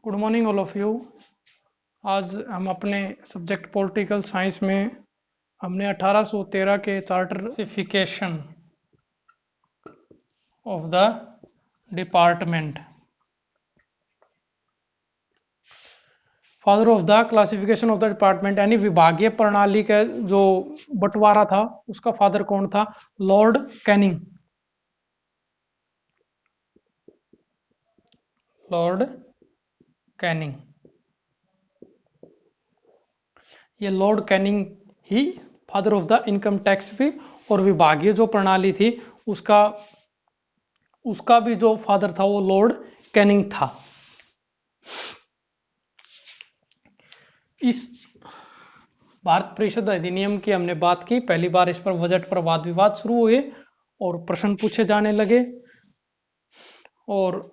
Good morning all of you. आज हम अपने सब्जेक्ट पॉलिटिकल साइंस में हमने 1813 के charter classification of the department, father of the classification of the department यानी विभागीय प्रणाली का जो बंटवारा था उसका फादर कौन था? Lord Canning. लॉर्ड कैनिंग, ये Lord Canning he father of the income tax भी, और विभागीय जो प्रणाली थी उसका उसका भी जो फादर था वो लॉर्ड कैनिंग था। इस भारत परिषद अधिनियम की हमने बात की, पहली बार इस पर बजट पर वाद विवाद शुरू हुए और प्रश्न पूछे जाने लगे। और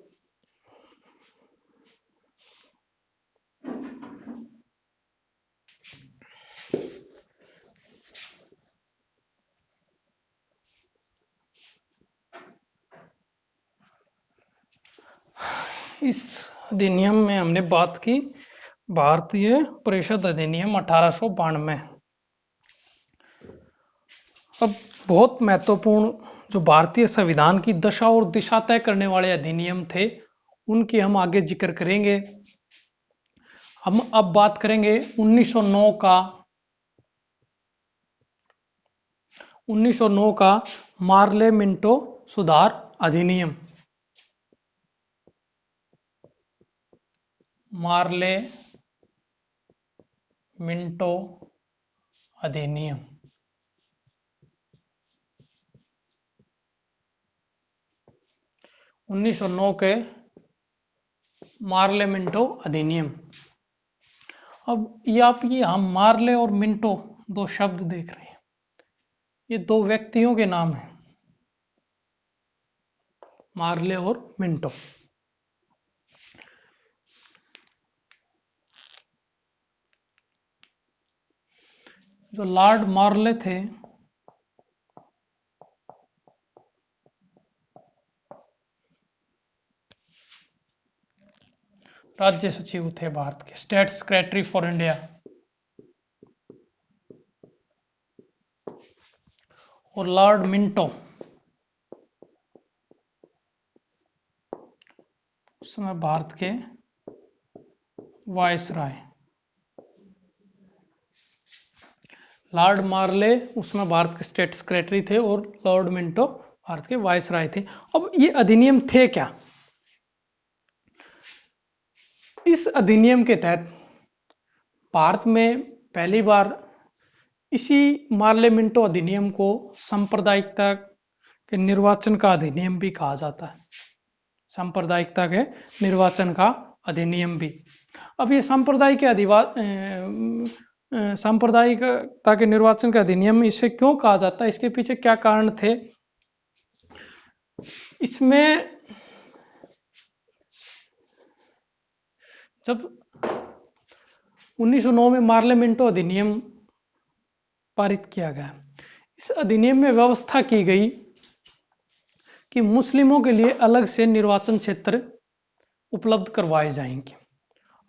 इस अधिनियम में हमने बात की भारतीय परिषद अधिनियम 1892। अब बहुत महत्वपूर्ण जो भारतीय संविधान की दशा और दिशा तय करने वाले अधिनियम थे उनकी हम आगे जिक्र करेंगे। हम अब बात करेंगे 1909 का मार्ले मिंटो सुधार अधिनियम। मार्ले मिंटो अधिनियम 1909 के मार्ले मिंटो अधिनियम। अब ये हम मार्ले और मिंटो दो शब्द देख रहे हैं, ये दो व्यक्तियों के नाम हैं, मार्ले और मिंटो। जो लॉर्ड मार्ले थे राज्य सचिव थे भारत के, स्टेट सेक्रेटरी फॉर इंडिया। और लॉर्ड मिंटो उस समय भारत के वायसराय। लॉर्ड मार्ले उसमें भारत के स्टेट सेक्रेटरी थे और लॉर्ड मिंटो भारत के वायसराय थे। अब ये अधिनियम थे क्या? इस अधिनियम के तहत भारत में पहली बार इसी मार्ले मिंटो अधिनियम को सांप्रदायिकता के निर्वाचन का अधिनियम भी कहा जाता है। सांप्रदायिकता के निर्वाचन का अधिनियम भी। अब ये सांप्रदायिकता के निर्वाचन का अधिनियम इसे क्यों कहा जाता है, इसके पीछे क्या कारण थे? इसमें जब 1909 में मार्ले मिंटो अधिनियम पारित किया गया, इस अधिनियम में व्यवस्था की गई कि मुस्लिमों के लिए अलग से निर्वाचन क्षेत्र उपलब्ध करवाए जाएंगे।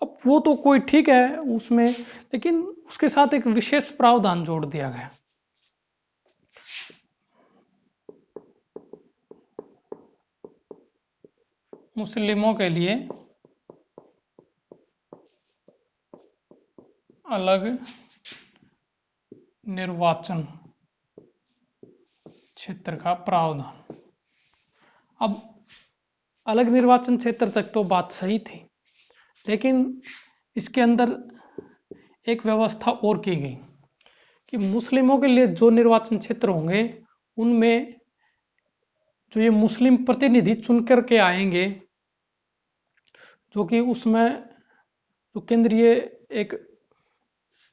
अब वो तो कोई ठीक है उसमें, लेकिन उसके साथ एक विशेष प्रावधान जोड़ दिया गया। मुस्लिमों के लिए अलग निर्वाचन क्षेत्र का प्रावधान। अब अलग निर्वाचन क्षेत्र तक तो बात सही थी, लेकिन इसके अंदर एक व्यवस्था और की गई कि मुस्लिमों के लिए जो निर्वाचन क्षेत्र होंगे उनमें जो ये मुस्लिम प्रतिनिधि चुनकर के आएंगे, जो कि उसमें जो केंद्रीय एक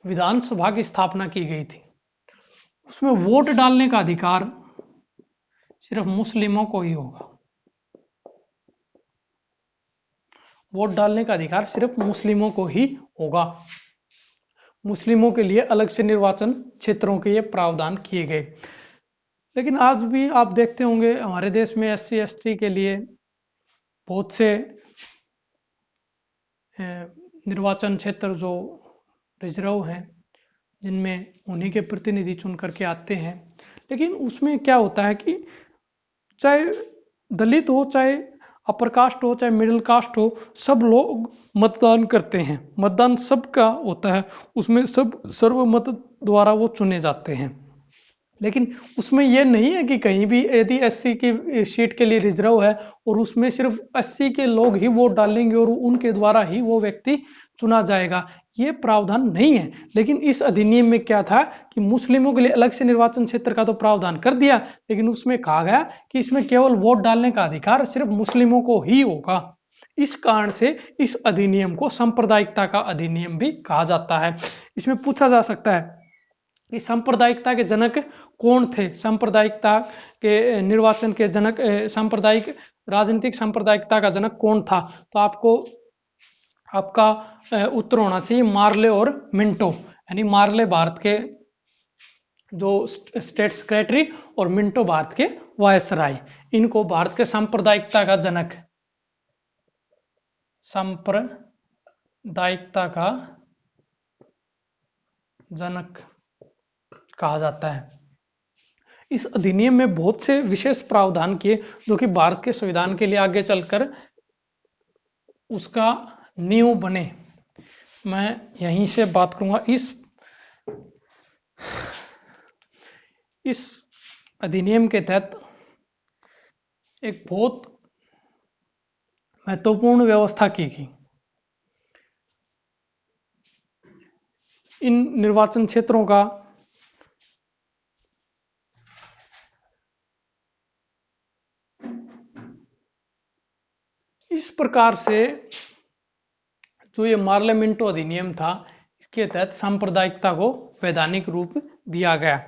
विधानसभा की स्थापना की गई थी, उसमें वोट डालने का अधिकार सिर्फ मुस्लिमों को ही होगा। वोट डालने का अधिकार सिर्फ मुस्लिमों को ही होगा। मुस्लिमों के लिए अलग से निर्वाचन क्षेत्रों के ये प्रावधान किए गए। लेकिन आज भी आप देखते होंगे हमारे देश में SC ST के लिए बहुत से निर्वाचन क्षेत्र जो रिजर्व हैं, जिनमें उन्हीं के प्रतिनिधि चुन करके आते हैं। लेकिन उसमें क्या होता है कि चाहे दलित हो, चाहे अपर कास्ट हो, चाहे मिडिल कास्ट हो, सब लोग मतदान करते हैं। मतदान सबका होता है, उसमें सब सर्वमत द्वारा वो चुने जाते हैं। लेकिन उसमें यह नहीं है कि कहीं भी यदि एससी की सीट के लिए रिजर्व है और उसमें सिर्फ 80 के लोग ही वोट डालेंगे और उनके द्वारा ही वो व्यक्ति चुना जाएगा, ये प्रावधान नहीं है। लेकिन इस अधिनियम में क्या था कि मुस्लिमों के लिए अलग से निर्वाचन क्षेत्र का तो प्रावधान कर दिया, लेकिन उसमें कहा गया कि इसमें केवल वोट डालने का अधिकार सिर्फ मुस्लिमों को ही होगा। इस कारण से इस अधिनियम को सांप्रदायिकता का अधिनियम भी कहा जाता है। इसमें पूछा जा सकता है कि सांप्रदायिकता के जनक कौन थे? सांप्रदायिकता के निर्वाचन के जनक, सांप्रदायिक राजनीतिक सांप्रदायिकता का जनक कौन था? तो आपका उत्तर होना चाहिए मार्ले और मिंटो। यानी मार्ले भारत के जो स्टेट सेक्रेटरी और मिंटो भारत के वायसराय, इनको भारत के सांप्रदायिकता का जनक, सांप्रदायिकता का जनक कहा जाता है। इस अधिनियम में बहुत से विशेष प्रावधान किए जो कि भारत के संविधान के लिए आगे चलकर उसका नींव बने। मैं यहीं से बात करूंगा। इस अधिनियम के तहत एक बहुत महत्वपूर्ण व्यवस्था की गई। इन निर्वाचन क्षेत्रों का इस प्रकार से जो ये मार्ले मिंटो अधिनियम था, इसके तहत सांप्रदायिकता को वैधानिक रूप दिया गया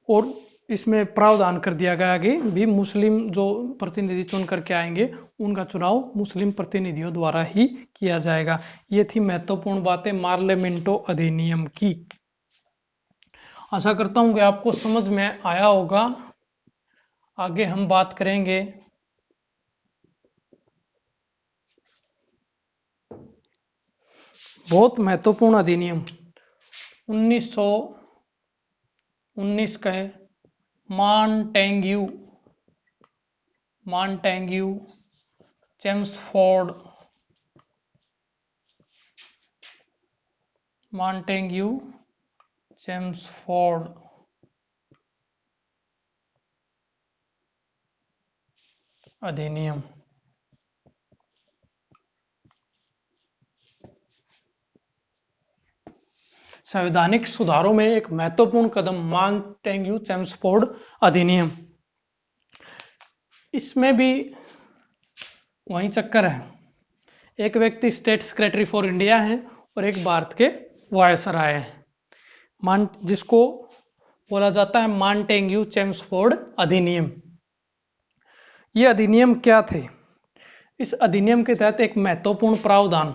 और इसमें प्रावधान कर दिया गया कि भी मुस्लिम जो प्रतिनिधि चुन करके आएंगे उनका चुनाव मुस्लिम प्रतिनिधियों द्वारा ही किया जाएगा। ये थी महत्वपूर्ण बातें मार्ले मिंटो अधिनियम की। आशा करता हूं कि आपको समझ में आया होगा। आगे हम बात करेंगे बहुत महत्वपूर्ण अधिनियम 1919 का है मॉन्टेग्यू चेम्सफोर्ड अधिनियम। संवैधानिक सुधारों में एक महत्वपूर्ण कदम मॉन्टेग्यू चेम्सफोर्ड अधिनियम। इसमें भी वही चक्कर है, एक व्यक्ति स्टेट सेक्रेटरी फॉर इंडिया है और एक भारत के वायसराय है, जिसको बोला जाता है मॉन्टेग्यू चेम्सफोर्ड अधिनियम। यह अधिनियम क्या थे? इस अधिनियम के तहत एक महत्वपूर्ण प्रावधान,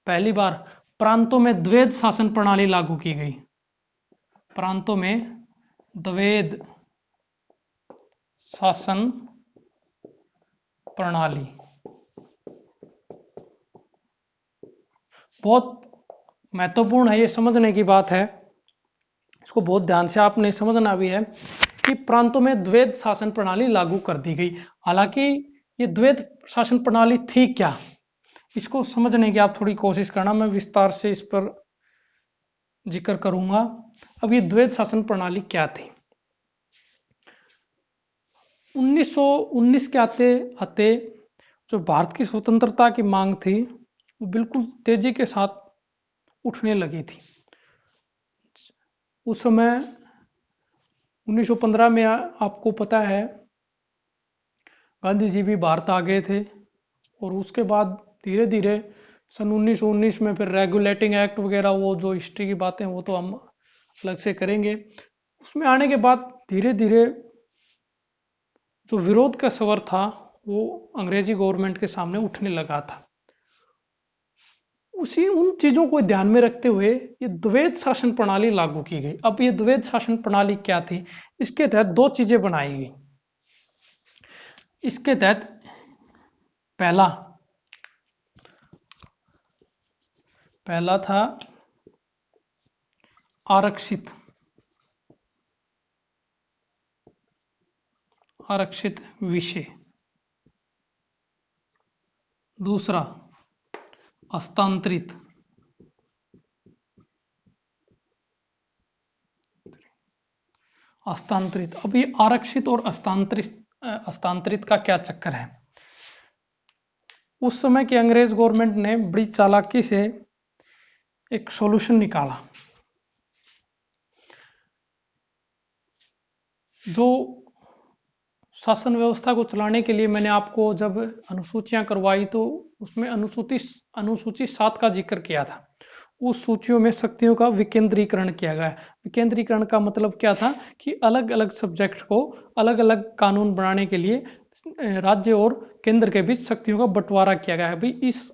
पहली बार प्रांतों में द्वैध शासन प्रणाली लागू की गई। प्रांतों में द्वैध शासन प्रणाली बहुत महत्वपूर्ण है, ये समझने की बात है। इसको बहुत ध्यान से आपने समझना भी है कि प्रांतों में द्वैध शासन प्रणाली लागू कर दी गई। हालांकि ये द्वैध शासन प्रणाली थी क्या, इसको समझने की आप थोड़ी कोशिश करना, मैं विस्तार से इस पर जिक्र करूंगा। अब ये द्वैध शासन प्रणाली क्या थी? 1919 के आते आते जो भारत की स्वतंत्रता की मांग थी वो बिल्कुल तेजी के साथ उठने लगी थी। उस समय 1915 में आपको पता है गांधी जी भी भारत आ गए थे और उसके बाद धीरे धीरे सन 1919 में फिर रेगुलेटिंग एक्ट वगैरह, वो जो हिस्ट्री की बातें वो तो हम अलग से करेंगे। उसमें आने के बाद धीरे धीरे जो विरोध का स्वर था वो अंग्रेजी गवर्नमेंट के सामने उठने लगा था। उन चीजों को ध्यान में रखते हुए ये द्वैध शासन प्रणाली लागू की गई। अब ये द्वैध शासन प्रणाली क्या थी? इसके तहत दो चीजें बनाई गई। इसके तहत पहला, पहला था आरक्षित विषय, दूसरा हस्तांतरित, अब ये आरक्षित और हस्तांतरित का क्या चक्कर है। उस समय की अंग्रेज गवर्नमेंट ने बड़ी चालाकी से एक सॉल्यूशन निकाला। जो शासन व्यवस्था को चलाने के लिए मैंने आपको जब अनुसूचियां करवाई तो उसमें अनुसूची 7 का जिक्र किया था। उस सूचियों में शक्तियों का विकेंद्रीकरण किया गया। विकेंद्रीकरण का मतलब क्या था कि अलग अलग सब्जेक्ट को अलग अलग कानून बनाने के लिए राज्य और केंद्र के बीच शक्तियों का बंटवारा किया गया है। भाई इस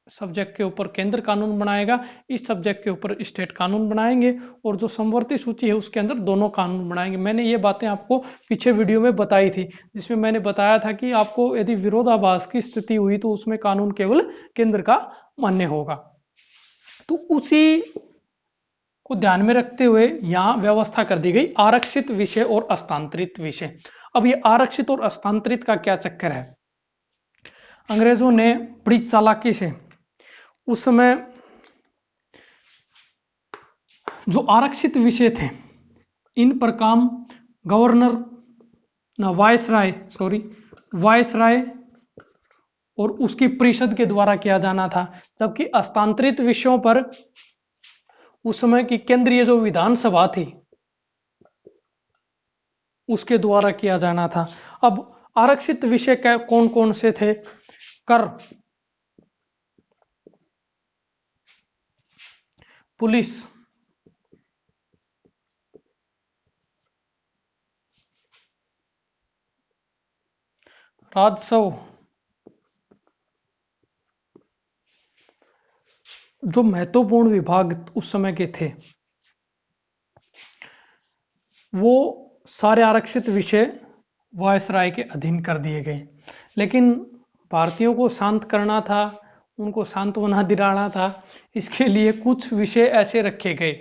सब्जेक्ट के ऊपर केंद्र कानून बनाएगा, इस सब्जेक्ट के ऊपर स्टेट कानून बनाएंगे, और जो समवर्ती सूची है उसके अंदर दोनों कानून बनाएंगे। मैंने ये बातें आपको पीछे वीडियो में बताई थी, जिसमें मैंने बताया था कि आपको यदि विरोधाभास की स्थिति हुई तो उसमें कानून केवल केंद्र का मान्य होगा। तो उसी को ध्यान में रखते हुए यहां व्यवस्था कर दी गई आरक्षित विषय और हस्तांतरित विषय। अब ये आरक्षित और हस्तांतरित का क्या चक्कर है। अंग्रेजों ने बड़ी चालाकी से उस समय जो आरक्षित विषय थे इन पर काम गवर्नर वायसराय और उसकी परिषद के द्वारा किया जाना था, जबकि हस्तांतरित विषयों पर उस समय की केंद्रीय जो विधानसभा थी उसके द्वारा किया जाना था। अब आरक्षित विषय कौन कौन से थे। कर, पुलिस, राजस्व, जो महत्वपूर्ण विभाग उस समय के थे वो सारे आरक्षित विषय वायसराय के अधीन कर दिए गए। लेकिन भारतीयों को शांत करना था, उनको सांत्वना दिलाना था, इसके लिए कुछ विषय ऐसे रखे गए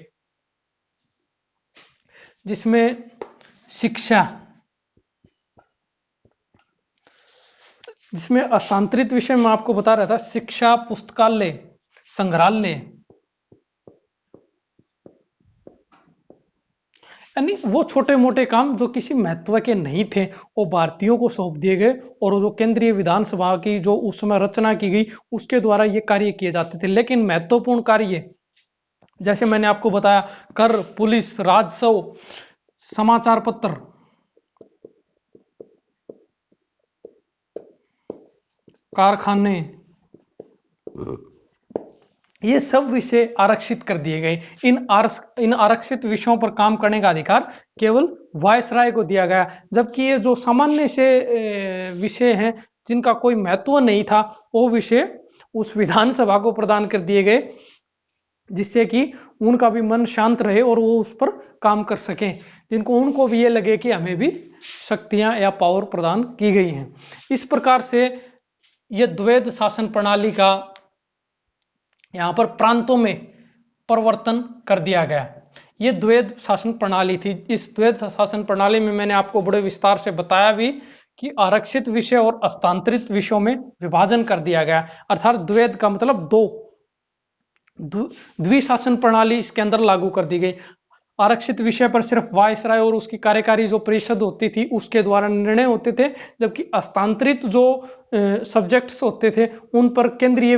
जिसमें शिक्षा, जिसमें हस्तांतरित विषय में आपको बता रहा था शिक्षा, पुस्तकालय, संग्रहालय, यानी वो छोटे मोटे काम जो किसी महत्व के नहीं थे वो भारतीयों को सौंप दिए गए, और जो केंद्रीय विधानसभा की जो उस समय रचना की गई उसके द्वारा ये कार्य किए जाते थे। लेकिन महत्वपूर्ण कार्य जैसे मैंने आपको बताया कर, पुलिस, राजस्व, समाचार पत्र, कारखाने, ये सब विषय आरक्षित कर दिए गए। इन आरक्षित विषयों पर काम करने का अधिकार केवल वायसराय को दिया गया, जबकि ये जो सामान्य से विषय हैं जिनका कोई महत्व नहीं था वो विषय उस विधानसभा को प्रदान कर दिए गए, जिससे कि उनका भी मन शांत रहे और वो उस पर काम कर सकें, उनको भी ये लगे कि हमें भी शक्तियां या पावर प्रदान की गई हैं। इस प्रकार से यह द्वैध शासन प्रणाली का यहां पर प्रांतों में परिवर्तन कर दिया गया। यह द्वैध शासन प्रणाली थी। इस द्वैध शासन प्रणाली में मैंने आपको बड़े विस्तार से बताया भी कि आरक्षित विषय और हस्तांतरित विषयों में विभाजन कर दिया गया। अर्थात द्वैध का मतलब दो, द्विशासन प्रणाली इसके अंदर लागू कर दी गई। आरक्षित विषय पर सिर्फ वायसराय और उसकी कार्यकारी जो परिषद होती थी उसके द्वारा निर्णय होते थे, जबकि हस्तांतरित जो सब्जेक्ट्स होते थे उन पर केंद्रीय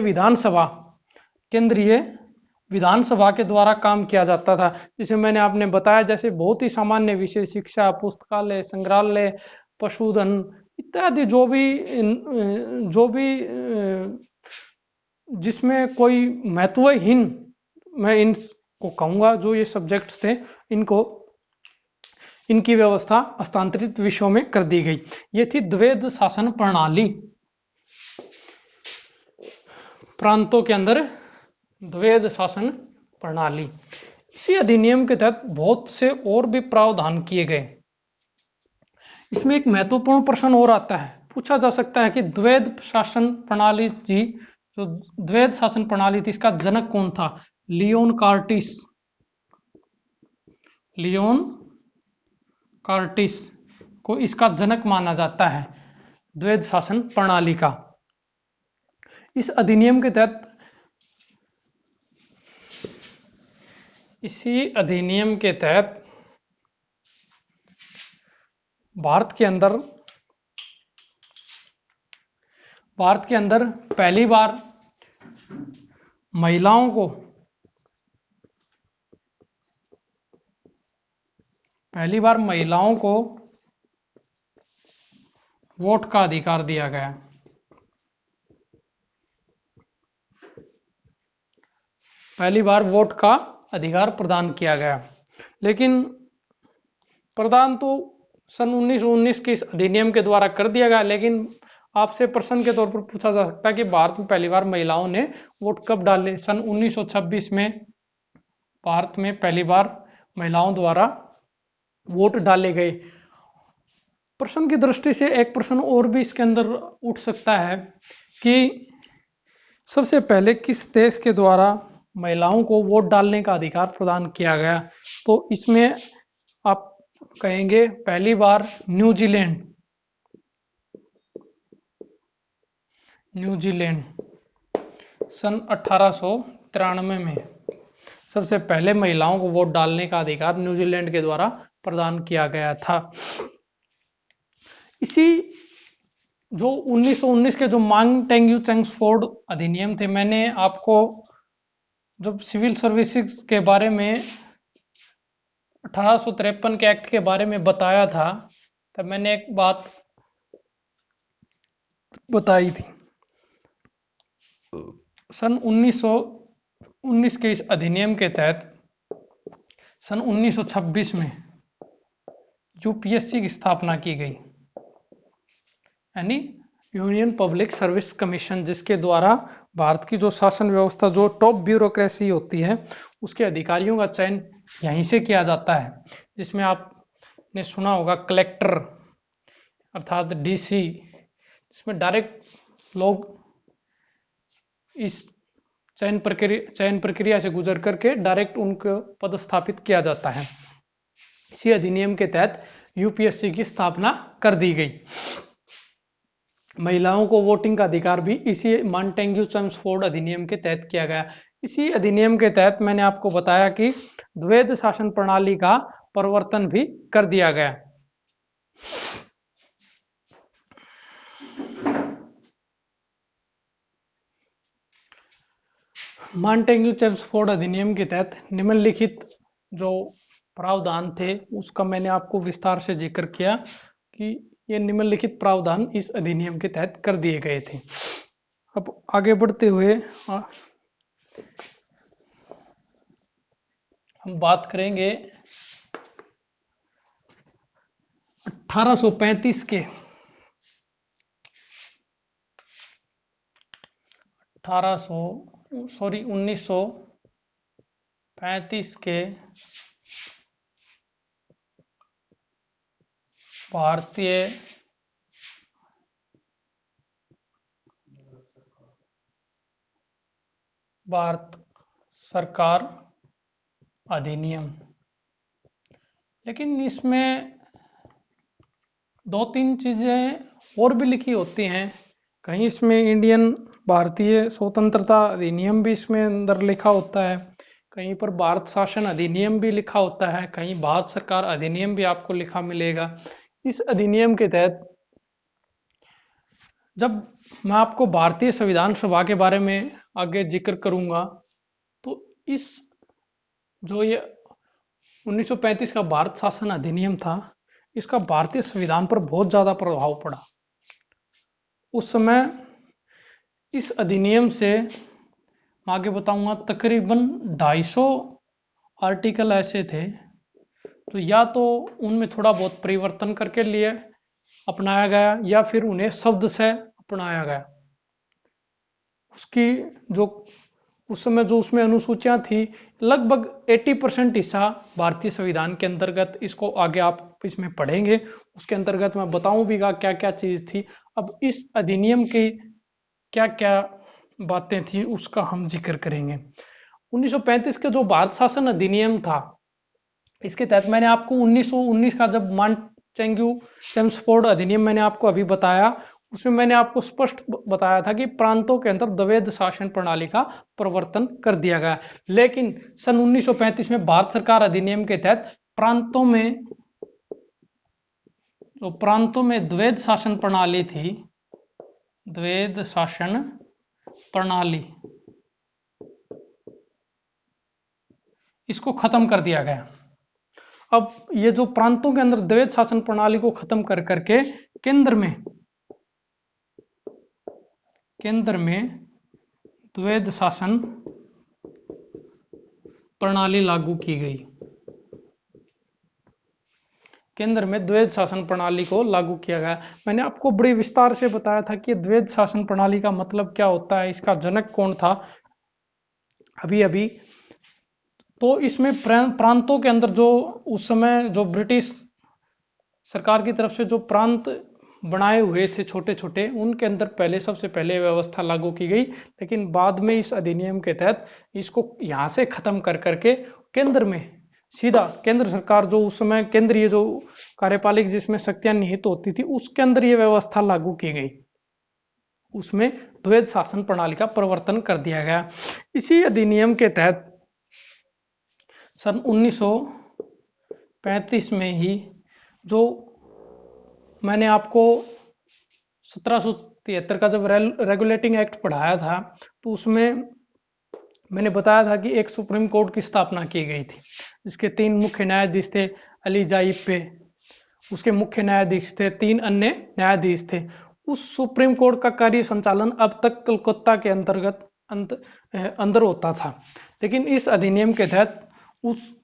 विधानसभा के द्वारा काम किया जाता था। जिसे मैंने आपने बताया जैसे बहुत ही सामान्य विषय शिक्षा, पुस्तकालय, संग्रहालय, पशुधन इत्यादि जो भी जिसमें कोई महत्वहीन, मैं इनको कहूंगा जो ये सब्जेक्ट्स थे इनकी व्यवस्था हस्तांतरित विषयों में कर दी गई। ये थी द्वैध शासन प्रणाली। प्रांतों के अंदर द्वैध शासन प्रणाली। इसी अधिनियम के तहत बहुत से और भी प्रावधान किए गए। इसमें एक महत्वपूर्ण प्रश्न और आता है, पूछा जा सकता है कि द्वैध शासन प्रणाली जी जो द्वैध शासन प्रणाली थी इसका जनक कौन था? Leone Curtis. लियोन कार्टिस को इसका जनक माना जाता है द्वैध शासन प्रणाली का। इस अधिनियम के तहत इसी अधिनियम के तहत भारत के अंदर पहली बार महिलाओं को वोट का अधिकार दिया गया। पहली बार वोट का अधिकार प्रदान किया गया। लेकिन प्रदान तो सन 1919 के इस अधिनियम के द्वारा कर दिया गया, लेकिन आपसे प्रश्न के तौर पर पूछा जा सकता है कि भारत में पहली बार महिलाओं ने वोट कब डाले? सन 1926 में भारत में पहली बार महिलाओं द्वारा वोट डाले गए। प्रश्न की दृष्टि से एक प्रश्न और भी इसके अंदर उठ सकता है कि सबसे पहले किस देश के द्वारा महिलाओं को वोट डालने का अधिकार प्रदान किया गया? तो इसमें आप कहेंगे पहली बार न्यूजीलैंड सन 1893 में सबसे पहले महिलाओं को वोट डालने का अधिकार न्यूजीलैंड के द्वारा प्रदान किया गया था। इसी जो 1919 के जो मॉन्टेग्यू चेम्सफोर्ड अधिनियम थे, मैंने आपको जब सिविल सर्विसेज के बारे में 1853 के एक्ट के बारे में बताया था, तब मैंने एक बात बताई थी। सन 1919 के इस अधिनियम के तहत सन 1926 में यूपीएससी की स्थापना की गई, यानी यूनियन पब्लिक सर्विस कमीशन, जिसके द्वारा भारत की जो शासन व्यवस्था, जो टॉप ब्यूरोक्रेसी होती है, उसके अधिकारियों का चयन यहीं से किया जाता है। जिसमें आपने सुना होगा कलेक्टर अर्थात डीसी, जिसमें डायरेक्ट लोग इस चयन प्रक्रिया से गुजर करके डायरेक्ट उनको पदस्थापित किया जाता है। इसी अधिनियम के तहत यूपीएससी की स्थापना कर दी गई। महिलाओं को वोटिंग का अधिकार भी इसी मॉन्टेग्यू चेम्सफोर्ड अधिनियम के तहत किया गया। इसी अधिनियम के तहत मैंने आपको बताया कि द्वैध शासन प्रणाली का प्रवर्तन भी कर दिया गया। मॉन्टेग्यू चेम्सफोर्ड अधिनियम के तहत निम्नलिखित जो प्रावधान थे उसका मैंने आपको विस्तार से जिक्र किया कि ये निम्नलिखित प्रावधान इस अधिनियम के तहत कर दिए गए थे। अब आगे बढ़ते हुए हम बात करेंगे 1935 के भारत सरकार अधिनियम। लेकिन इसमें दो तीन चीजें और भी लिखी होती हैं। कहीं इसमें इंडियन भारतीय स्वतंत्रता अधिनियम भी इसमें अंदर लिखा होता है, कहीं पर भारत शासन अधिनियम भी लिखा होता है, कहीं भारत सरकार अधिनियम भी आपको लिखा मिलेगा। इस अधिनियम के तहत जब मैं आपको भारतीय संविधान सभा के बारे में आगे जिक्र करूंगा, तो इस जो ये 1935 का भारत शासन अधिनियम था, इसका भारतीय संविधान पर बहुत ज्यादा प्रभाव पड़ा। उस समय इस अधिनियम से मैं आगे बताऊंगा तकरीबन 250 आर्टिकल ऐसे थे, तो या तो उनमें थोड़ा बहुत परिवर्तन करके लिए अपनाया गया या फिर उन्हें शब्द से अपनाया गया। उसकी जो उस समय जो उसमें अनुसूचियां थी, लगभग 80% हिस्सा भारतीय संविधान के अंतर्गत, इसको आगे आप इसमें पढ़ेंगे, उसके अंतर्गत मैं बताऊं भी क्या क्या चीज थी। अब इस अधिनियम की क्या क्या बातें थी उसका हम जिक्र करेंगे। 1935 का जो भारत शासन अधिनियम था, इसके तहत मैंने आपको 1919 का जब मानचेंगू चेम्सफोर्ड अधिनियम मैंने आपको अभी बताया, उसमें मैंने आपको स्पष्ट बताया था कि प्रांतों के अंदर द्वैध शासन प्रणाली का प्रवर्तन कर दिया गया। लेकिन सन 1935 में भारत सरकार अधिनियम के तहत प्रांतों में द्वैध शासन प्रणाली थी, द्वैध शासन प्रणाली, इसको खत्म कर दिया गया। अब ये जो प्रांतों के अंदर द्वैध शासन प्रणाली को खत्म कर करके केंद्र में द्वैध शासन प्रणाली लागू की गई। केंद्र में द्वैध शासन प्रणाली को लागू किया गया। मैंने आपको बड़े विस्तार से बताया था कि द्वैध शासन प्रणाली का मतलब क्या होता है, इसका जनक कौन था अभी अभी। तो इसमें प्रांतों के अंदर जो उस समय जो ब्रिटिश सरकार की तरफ से जो प्रांत बनाए हुए थे छोटे छोटे, उनके अंदर सबसे पहले व्यवस्था लागू की गई। लेकिन बाद में इस अधिनियम के तहत इसको यहां से खत्म कर करके केंद्र में सीधा केंद्र सरकार, जो उस समय केंद्रीय जो कार्यपालिक जिसमें शक्तियां निहित होती थी, उसके अंदर यह व्यवस्था लागू की गई। उसमें द्वैध शासन प्रणाली का प्रवर्तन कर दिया गया। इसी अधिनियम के तहत सन 1935 में ही जो मैंने आपको 1773 का जब रेगुलेटिंग एक्ट पढ़ाया था, तो उसमें मैंने बताया था कि एक सुप्रीम कोर्ट की स्थापना की गई थी, जिसके 3 मुख्य न्यायाधीश थे। अली जाइपे उसके मुख्य न्यायाधीश थे, 3 अन्य न्यायाधीश थे। उस सुप्रीम कोर्ट का कार्य संचालन अब तक कलकत्ता के अंदर होता था। लेकिन इस अधिनियम के तहत उस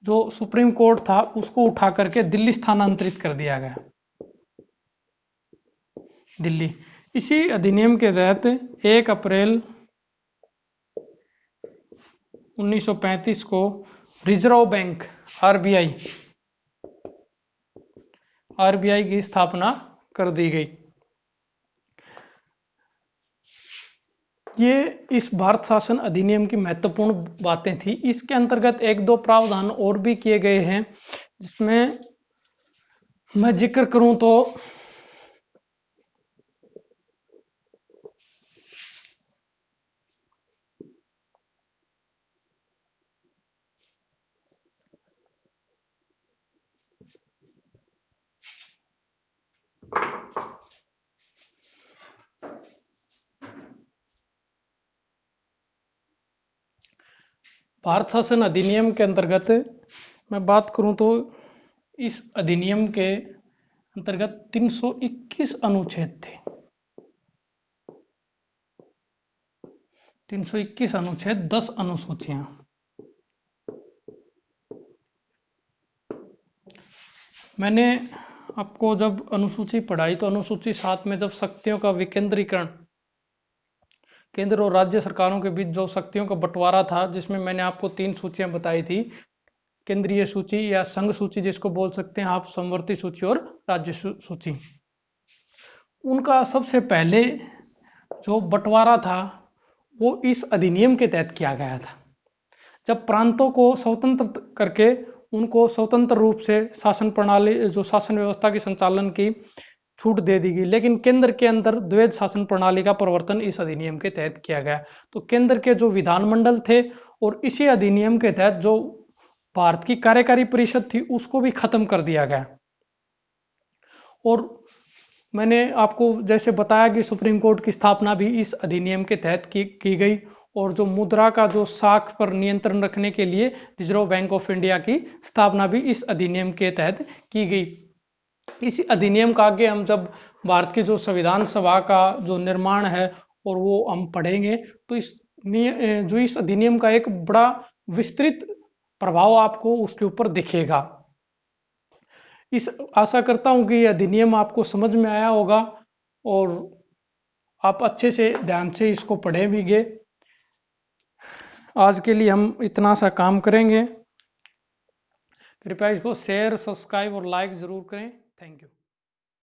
जो सुप्रीम कोर्ट था उसको उठा करके दिल्ली स्थानांतरित कर दिया गया, दिल्ली। इसी अधिनियम के तहत 1 अप्रैल 1935 को रिजर्व बैंक आरबीआई की स्थापना कर दी गई। ये इस भारत शासन अधिनियम की महत्वपूर्ण बातें थी। इसके अंतर्गत 1-2 प्रावधान और भी किए गए हैं, जिसमें मैं जिक्र करूं तो भारत शासन अधिनियम के अंतर्गत मैं बात करूं तो इस अधिनियम के अंतर्गत 321 अनुच्छेद थे, 321 अनुच्छेद, 10 अनुसूचियां। मैंने आपको जब अनुसूची पढ़ाई तो अनुसूची 7 में जब शक्तियों का विकेंद्रीकरण, केंद्र और राज्य सरकारों के बीच जो शक्तियों का बंटवारा था, जिसमें मैंने आपको 3 सूचियां बताई थी, केंद्रीय सूची या संघ सूची जिसको बोल सकते हैं आप, समवर्ती सूची और राज्य सूची। उनका सबसे पहले जो बंटवारा था वो इस अधिनियम के तहत किया गया था, जब प्रांतों को स्वतंत्र करके उनको स्वतंत्र रूप से शासन प्रणाली, जो शासन व्यवस्था के संचालन की छूट दे दी गई। लेकिन केंद्र के अंदर द्वैध शासन प्रणाली का प्रवर्तन इस अधिनियम के तहत किया गया। तो केंद्र के जो विधानमंडल थे और इसी अधिनियम के तहत जो भारत की कार्यकारी परिषद थी उसको भी खत्म कर दिया गया। और मैंने आपको जैसे बताया कि सुप्रीम कोर्ट की स्थापना भी इस अधिनियम के तहत की गई, और जो मुद्रा का जो साख पर नियंत्रण रखने के लिए रिजर्व बैंक ऑफ इंडिया की स्थापना भी इस अधिनियम के तहत की गई। इस अधिनियम का आगे हम जब भारत की जो संविधान सभा का जो निर्माण है और वो हम पढ़ेंगे, तो इस अधिनियम का एक बड़ा विस्तृत प्रभाव आपको उसके ऊपर दिखेगा। आशा करता हूं कि यह अधिनियम आपको समझ में आया होगा और आप अच्छे से ध्यान से इसको पढ़े भी गए। आज के लिए हम इतना सा काम करेंगे। कृपया इसको शेयर, सब्सक्राइब और लाइक जरूर करें। Thank you.